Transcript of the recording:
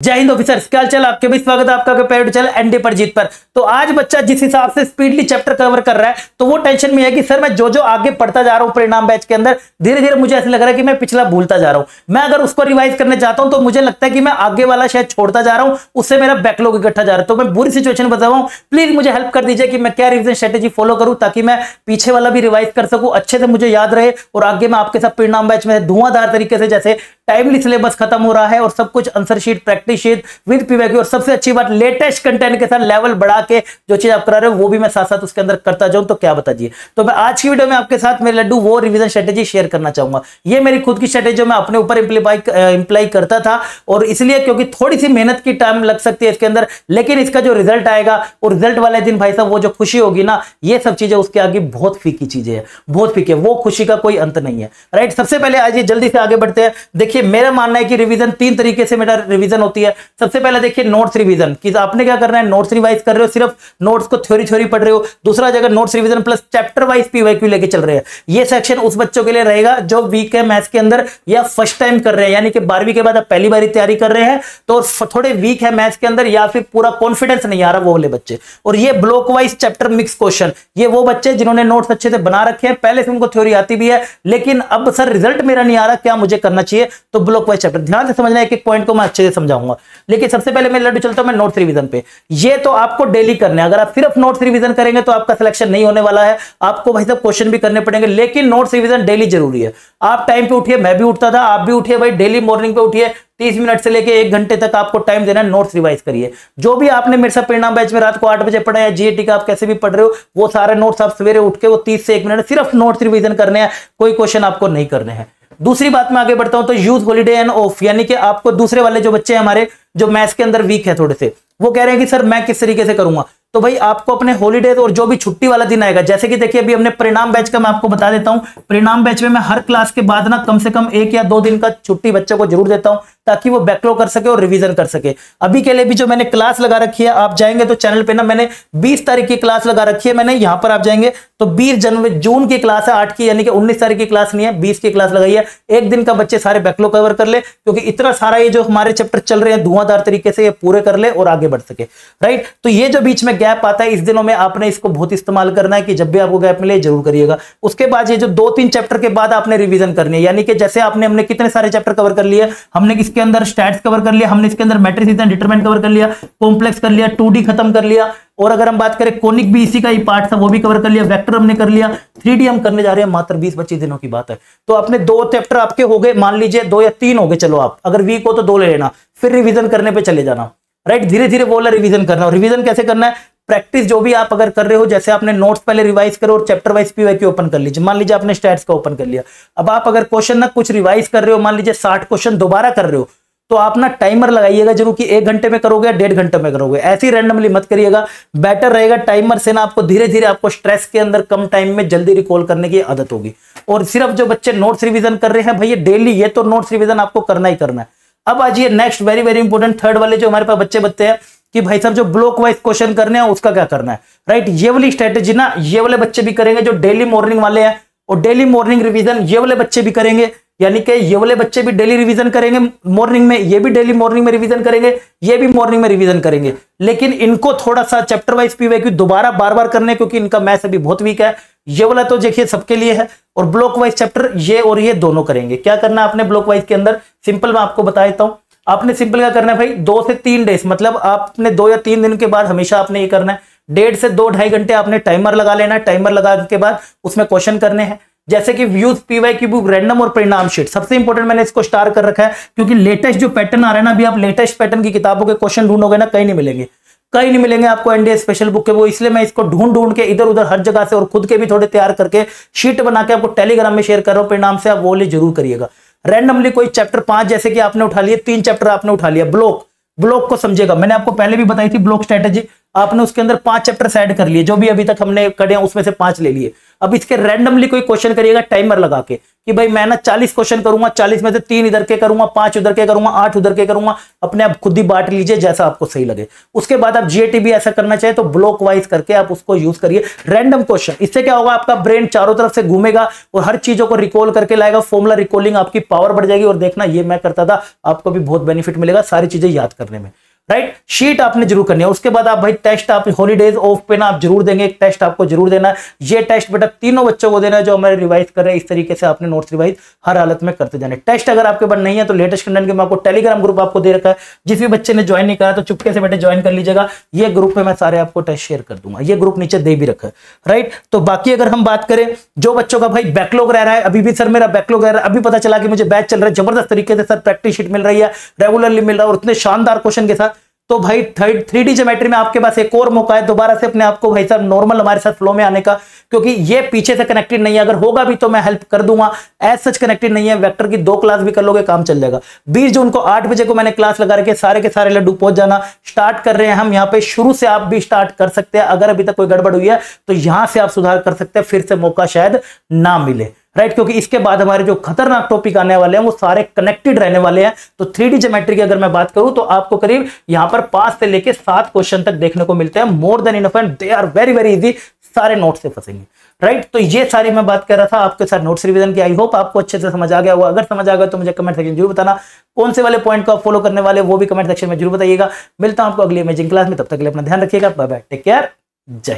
जय हिंद ऑफिसर्स, क्या हाल चाल? आपके भी स्वागत है आपका पेपर चैनल एनडी पर जीत पर। तो आज बच्चा जिस हिसाब से स्पीडली चैप्टर कवर कर रहा है तो वो टेंशन में है कि सर मैं जो आगे पढ़ता जा रहा हूं परिणाम बैच के अंदर, धीरे धीरे मुझे ऐसा लग रहा है कि मैं पिछला भूलता जा रहा हूं। मैं अगर उसको रिवाइज करने जाता हूं तो मुझे लगता है कि मैं आगे वाला शायद छोड़ता जा रहा हूं, उससे मेरा बैकलॉग इकट्ठा जा रहा है। तो मैं बुरी सिचुएशन बता रहा हूं, प्लीज मुझे हेल्प कर दीजिए कि मैं क्या रिविजन स्ट्रेटेजी फॉलो करूं ताकि मैं पीछे वाला भी रिवाइज कर सकूं, अच्छे से मुझे याद रहे और आगे मैं आपके साथ परिणाम बैच में धुआंधार तरीके से, जैसे टाइमली सिलेबस खत्म हो रहा है और सब कुछ answer sheet, practice sheet with PYQ और सबसे अच्छी बात लेटेस्ट कंटेंट के साथ लेवल बढ़ा के जो चीज आप करा रहे हो वो भी मैं साथ साथ उसके अंदर करता जाऊं। तो क्या बताइए, तो मैं आज की वीडियो में आपके साथ मेरे लड्डू वो रिवीजन स्ट्रेटेजी शेयर करना चाहूंगा। ये मेरी खुद की स्ट्रेटेजी जो मैं अपने ऊपर इंप्लाई करता था और इसलिए क्योंकि थोड़ी सी मेहनत की टाइम लग सकती है इसके अंदर, लेकिन इसका जो रिजल्ट आएगा और रिजल्ट वाले दिन भाई साहब वो जो खुशी होगी ना, ये सब चीजें उसके आगे बहुत फीकी चीजें हैं, बहुत फीकी है, वो खुशी का कोई अंत नहीं है। राइट, सबसे पहले आज जल्दी से आगे बढ़ते हैं। देखिए मेरा मानना है कि रिवीजन तीन तरीके से मेरा रिवीजन होती है। सबसे पहले देखिए नोट्स रिवीजन, कि आपने क्या करना है, नोट्स रिवाइज कर रहे हो, सिर्फ नोट्स को थ्योरी पढ़ रहे हो। दूसरा जगह notes revision plus chapter wise PYQ लेके चल रहे हैं। ये सेक्शन उस बच्चों के लिए रहेगा जो वीक है मैथ्स के अंदर या फर्स्ट टाइम कर रहे हैं, यानी कि 12वीं के बाद आप पहली बार तैयारी कर रहे हैं तो थोड़े वीक है मैथ्स के अंदर या फिर पूरा कॉन्फिडेंस नहीं आ रहा, वो वाले बच्चे। और ये block wise chapter mix question, ये वो बच्चे जिन्होंने नोट्स अच्छे से बना रखे हैं, पहले से उनको थ्योरी आती भी है, लेकिन अब सर रिजल्ट मेरा नहीं आ रहा, क्या मुझे करना चाहिए? तो ब्लॉक वाइज चैप्टर ध्यान से समझना, एक एक पॉइंट को मैं अच्छे से समझाऊंगा। लेकिन सबसे पहले मैं लड्डू चलता हूं मैं नोट्स रिवीजन पे। ये तो आपको डेली करना है। अगर आप सिर्फ नोट्स रिवीजन करेंगे तो आपका सिलेक्शन नहीं होने वाला है, आपको भाई साहब क्वेश्चन भी करने पड़ेंगे, लेकिन नोट्स रिवीजन डेली जरूरी है। आप टाइम पे उठिए, मैं भी उठता था, आप भी उठिए भाई, डेली मॉर्निंग पे उठिए, 30 मिनट से लेके 1 घंटे तक आपको टाइम देना है, नोट्स रिवाइज करिए। जो भी आपने मेरे साथ परिणाम बैच में रात को 8 बजे पढ़ा है, जीएटी का आप कैसे भी पढ़ रहे हो, वो सारे नोट्स आप सवेरे उठ के वो 30 से 1 मिनट सिर्फ नोट्स रिवीजन करने हैं, कोई क्वेश्चन आपको नहीं करने हैं। दूसरी बात मैं आगे बढ़ता हूं तो यूज हॉलीडे एंड ऑफ, यानी कि आपको दूसरे वाले जो बच्चे हैं हमारे जो मैथ्स के अंदर वीक है थोड़े से, वो कह रहे हैं कि सर मैं किस तरीके से करूंगा। तो भाई आपको अपने हॉलीडेज और जो भी छुट्टी वाला दिन आएगा, जैसे कि देखिए अभी हमने परिणाम बैच का मैं आपको बता देता हूं, परिणाम बैच में मैं हर क्लास के बाद ना कम से कम 1 या 2 दिन का छुट्टी बच्चों को जरूर देता हूं ताकि वो बैकलॉग कर सके और रिवीजन कर सके। अभी के लिए भी जो मैंने क्लास लगा रखी है, आप जाएंगे तो चैनल पे ना मैंने 20 तारीख की क्लास लगा रखी है, मैंने यहां पर आप जाएंगे तो 20 जून की क्लास है 8 की, यानी कि 19 तारीख की क्लास नहीं है, 20 की क्लास लगाई है। एक दिन का बच्चे सारे बैकलॉग कवर कर ले, क्योंकि इतना सारा ये जो हमारे चैप्टर चल रहे हैं धुआंधार तरीके से ये पूरे कर ले और आगे बढ़ सके। राइट, तो ये जो बीच में गैप आता है इस दिनों में आपने इसको बहुत इस्तेमाल करना है, कि जब भी आपको गैप मिले जरूर करिएगा। उसके बाद ये जो 2-3 चैप्टर के बाद आपने रिवीजन करनी है, यानी कि जैसे हमने कितने सारे चैप्टर कवर कर लिए, हमने इसके अंदर स्टैट्स कवर कर लिया, हमने इसके अंदर मैट्रिसेस एंड डिटरमिनेंट कवर कर लिया, कॉम्प्लेक्स कर लिया, 2D खत्म कर लिया, और अगर हम बात करें कोनिक भी इसी का ही पार्ट था वो भी कवर कर लिया, वेक्टर हमने कर लिया, 3D हम करने जा रहे हैं, मात्र 20-25 दिनों की बात है। तो अपने 2 चैप्टर आपके हो गए, मान लीजिए 2 या 3 हो गए, चलो आप अगर वीक हो तो 2 ले लेना, फिर रिवीजन करने पे चले जाना। राइट, धीरे धीरे बोला रिवीजन करना। और रिवीजन कैसे करना है, प्रैक्टिस जो भी आप अगर कर रहे हो, जैसे आपने नोट्स पहले रिवाइज करो और चैप्टर वाइज पीवाईक्यू ओपन कर लीजिए। मान लीजिए आपने स्टैट्स का ओपन कर लिया, अब आप अगर क्वेश्चन ना कुछ रिवाइज कर रहे हो, मान लीजिए 60 क्वेश्चन दोबारा कर रहे हो, तो आप ना टाइमर लगाइएगा जरूर कि 1 घंटे में करोगे या 1.5 घंटे में करोगे, ऐसे ही रैंडमली मत करिएगा, बेटर रहेगा। टाइमर से ना आपको धीरे धीरे आपको स्ट्रेस के अंदर कम टाइम में जल्दी रिकॉल करने की आदत होगी। और सिर्फ जो बच्चे नोट्स रिवीजन कर रहे हैं भैया डेली, ये तो नोट्स रिवीजन आपको करना ही करना है। अब आज ये next very very important third वाले जो हमारे पास बच्चे हैं कि भाई साहब जो ब्लॉक वाइज क्वेश्चन करने हैं उसका क्या करना है। राइट, ये वाली स्ट्रेटेजी ना ये वाले बच्चे भी करेंगे जो डेली मॉर्निंग वाले हैं, और डेली मॉर्निंग रिवीजन ये वाले बच्चे भी करेंगे, यानी कि ये वाले बच्चे भी डेली रिवीजन करेंगे मॉर्निंग में, ये भी डेली मॉर्निंग में रिवीजन करेंगे, ये भी मॉर्निंग में रिवीजन करेंगे। लेकिन इनको थोड़ा सा चैप्टर वाइज पीवाईक्यू दोबारा बार करने, क्योंकि इनका मैथ्स अभी बहुत वीक है। ये वाला तो देखिए सबके लिए है, और ब्लॉक वाइज चैप्टर ये और ये दोनों करेंगे। क्या करना है आपने ब्लॉक वाइज के अंदर, सिंपल मैं आपको बता देता हूं। आपने सिंपल क्या करना है भाई, 2 से 3 डेज, मतलब आपने 2 या 3 दिन के बाद हमेशा आपने ये करना है, 1.5 से 2-2.5 घंटे आपने टाइमर लगा लेना है। टाइमर लगा के बाद उसमें क्वेश्चन करने हैं, जैसे कि व्यूज पीवाईक्यू बुक, रैंडम और परिणाम शीट। सबसे इंपॉर्टेंट मैंने इसको स्टार कर रखा है क्योंकि लेटेस्ट जो पैटर्न आ रहा है ना, अभी आप लेटेस्ट पैटर्न की किताबों के क्वेश्चन ढूंढोगे ना, कहीं नहीं मिलेंगे, कहीं नहीं मिलेंगे आपको एनडीए स्पेशल बुक के। वो इसलिए मैं इसको ढूंढ के इधर उधर हर जगह से और खुद के भी थोड़े तैयार करके शीट बना के आपको टेलीग्राम में शेयर कर रहा हूं, परिणाम से आप वो ले जरूर करिएगा। रैंडमली कोई चैप्टर 5 जैसे कि आपने उठा लिया, 3 चैप्टर आपने उठा लिया, ब्लॉक को समझेगा। मैंने आपको पहले भी बताई थी ब्लॉक स्ट्रेटेजी, आपने उसके अंदर 5 चैप्टर ऐड कर लिए, जो भी अभी तक हमने करे हैं उसमें से 5 ले लिए। अब इसके रैंडमली कोई क्वेश्चन करिएगा टाइमर लगा के कि भाई मैं ना 40 क्वेश्चन करूंगा, 40 में से 3 इधर के करूंगा, 5 उधर के करूंगा, 8 उधर के करूंगा, अपने आप खुद ही बांट लीजिए जैसा आपको सही लगे। उसके बाद आप जीएटी भी ऐसा करना चाहे तो ब्लॉक वाइज करके आप उसको यूज करिए, रैंडम क्वेश्चन। इससे क्या होगा, आपका ब्रेन चारों तरफ से घूमेगा और हर चीजों को रिकॉल करके लाएगा, फॉर्मुला रिकॉलिंग आपकी पावर बढ़ जाएगी। और देखना ये मैं करता था, आपको भी बहुत बेनिफिट मिलेगा सारी चीजें याद करने में, राइट। शीट आपने जरूर करनी है। उसके बाद आप भाई टेस्ट, आप हॉलीडेज ऑफ पे ना आप जरूर देंगे, एक टेस्ट आपको जरूर देना है। ये टेस्ट बेटा तीनों बच्चों को देना है जो हमारे रिवाइज कर रहे हैं। इस तरीके से आपने नोट्स रिवाइज हर हालत में करते जाने। टेस्ट अगर आपके पास नहीं है तो लेटेस्ट कंटेंट के मैं आपको टेलीग्राम ग्रुप आपको दे रखा है, जिस भी बच्चे ने ज्वाइन नहीं करा तो चुपके से बेटे ज्वाइन कर लीजिएगा। ये ग्रुप में मैं सारे आपको टेस्ट शेयर कर दूंगा, ये ग्रुप नीचे दे भी रखा है, राइट। तो बाकी अगर हम बात करें जो बच्चों का भाई बैकलॉग रह रहा है, अभी भी सर मेरा बैकलॉग रह रहा है, अभी पता चला कि मुझे बैच चल रहा है जबरदस्त तरीके से, सर प्रैक्टिस शीट मिल रही है, रेगुलरली मिल रहा है और इतने शानदार क्वेश्चन के साथ, तो भाई 3D ज्योमेट्री में आपके पास एक और मौका है दोबारा से अपने आप को भाई साहब नॉर्मल हमारे साथ फ्लो में आने का, क्योंकि ये पीछे से कनेक्टेड नहीं है। अगर होगा भी तो मैं हेल्प कर दूंगा, एज सच कनेक्टेड नहीं है। वेक्टर की 2 क्लास भी कर लोगे काम चल जाएगा। 20 जून को 8 बजे को मैंने क्लास लगा रखी है, सारे के सारे लड्डू पहुंच जाना। स्टार्ट कर रहे हैं हम यहाँ पे, शुरू से आप भी स्टार्ट कर सकते हैं। अगर अभी तक कोई गड़बड़ हुई है तो यहां से आप सुधार कर सकते हैं, फिर से मौका शायद ना मिले, राइट। क्योंकि इसके बाद हमारे जो खतरनाक टॉपिक आने वाले हैं वो सारे कनेक्टेड रहने वाले हैं। तो 3D ज्योमेट्री की अगर मैं बात करूं तो आपको करीब यहां पर 5 से लेके 7 क्वेश्चन तक देखने को मिलते हैं, more than enough, and they are very very easy, सारे नोट्स से फंसेंगे, राइट। तो ये सारी मैं बात कर रहा था आपके साथ नोट्स रिवीजन की। आई होप आपको अच्छे से समझ आ गया होगा। अगर समझ आ गया तो मुझे कमेंट सेक्शन जरूर बताना, कौन से वाले पॉइंट को आप फॉलो करने वाले वो भी कमेंट सेक्शन में जरूर बताइएगा। मिलता हूं आपको अगली अमेजिंग क्लास में, तब तक के लिए अपना ध्यान रखिएगा। बाय बाय, टेक केयर, जय।